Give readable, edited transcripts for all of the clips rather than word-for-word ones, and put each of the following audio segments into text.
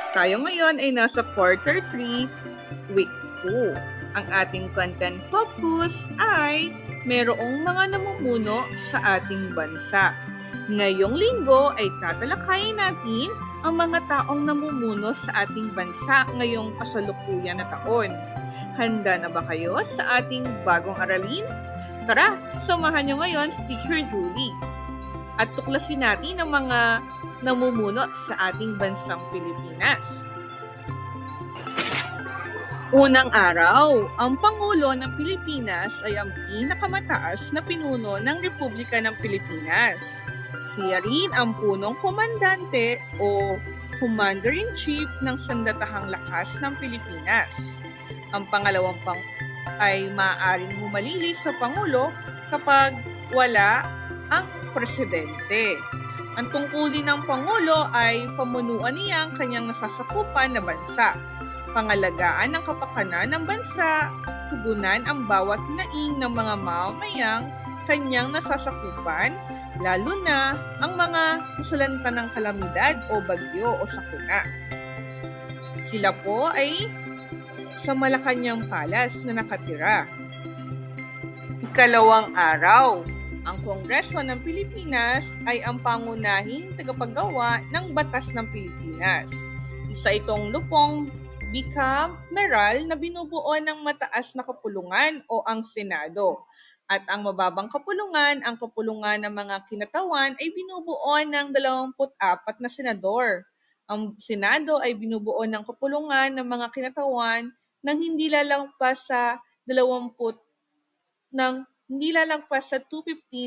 Tayo ngayon ay nasa quarter 3, week 2. Ang ating content focus ay mayroong mga namumuno sa ating bansa. Ngayong linggo ay tatalakayin natin ang mga taong namumuno sa ating bansa ngayong kasalukuyan na taon. Handa na ba kayo sa ating bagong aralin? Tara, samahan niyo ngayon si Teacher Julie at tuklasin natin ang mga namumuno sa ating bansang Pilipinas. Unang araw, ang Pangulo ng Pilipinas ay ang pinakamataas na pinuno ng Republika ng Pilipinas. Siya rin ang punong komandante o Commander-in-Chief ng Sandatahang Lakas ng Pilipinas. Ang pangalawang ay maaaring humalili sa Pangulo kapag wala ang Presidente. Ang tungkulin ng Pangulo ay pamunuan niya ang kanyang nasasakupan na bansa, pangalagaan ng kapakanan ng bansa, tugunan ang bawat hinaing ng mga mamamayang kanyang nasasakupan, lalo na ang mga nasalanta ng kalamidad o bagyo o sakuna. Sila po ay sa Malacanang Palace na nakatira. Ikalawang araw, ang Kongreso ng Pilipinas ay ang pangunahing tagapaggawa ng batas ng Pilipinas. Isa itong lupong bicameral na binubuo ng mataas na kapulungan o ang Senado. At ang mababang kapulungan, ang kapulungan ng mga kinatawan ay binubuo ng 24 na senador. Ang Senado ay binubuo ng kapulungan ng mga kinatawan nang hindi lalampas sa 250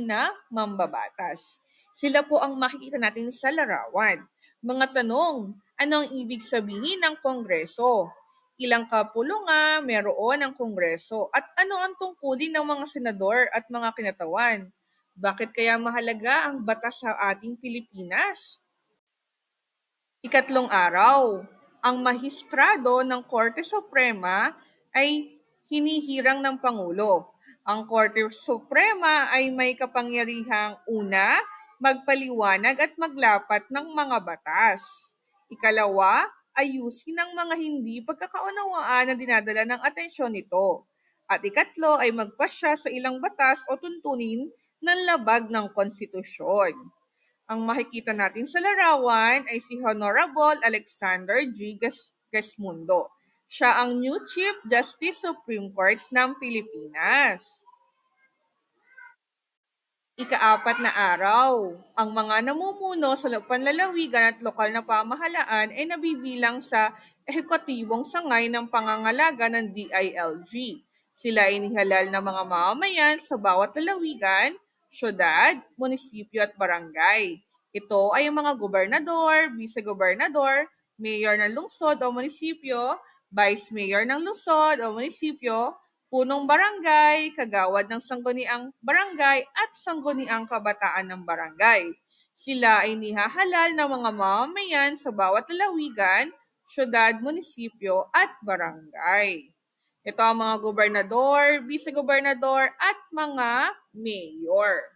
na mambabatas. Sila po ang makikita natin sa larawan. Mga tanong, ano ang ibig sabihin ng Kongreso? Ilang kapulungan meron ang Kongreso? At ano ang tungkulin ng mga senador at mga kinatawan? Bakit kaya mahalaga ang batas sa ating Pilipinas? Ikatlong araw, ang mahistrado ng Korte Suprema ay hinihirang ng Pangulo. Ang Korte Suprema ay may kapangyarihang una, magpaliwanag at maglapat ng mga batas. Ikalawa, ayusin ang mga hindi pagkakaunawaan na dinadala ng atensyon nito. At ikatlo ay magpasya sa ilang batas o tuntunin ng labag ng konstitusyon. Ang makikita natin sa larawan ay si Honorable Alexander G. Gasmundo. Siya ang new Chief Justice Supreme Court ng Pilipinas. Ika-4 na araw, ang mga namumuno sa panlalawigan at lokal na pamahalaan ay nabibilang sa ehekutibong sangay ng pangangalaga ng DILG. Sila ay inihalal ng mga mamamayan sa bawat lalawigan, syudad, munisipyo at barangay. Ito ay ang mga gobernador, vice-gobernador, mayor ng lungsod o munisipyo, vice mayor ng lungsod o munisipyo, punong barangay, kagawad ng sangguniang barangay at sangguniang kabataan ng barangay. Sila ay nihahalal ng mga mamamayan sa bawat lalawigan, syudad, munisipyo at barangay. Ito ang mga gobernador, vice-gobernador at mga mayor.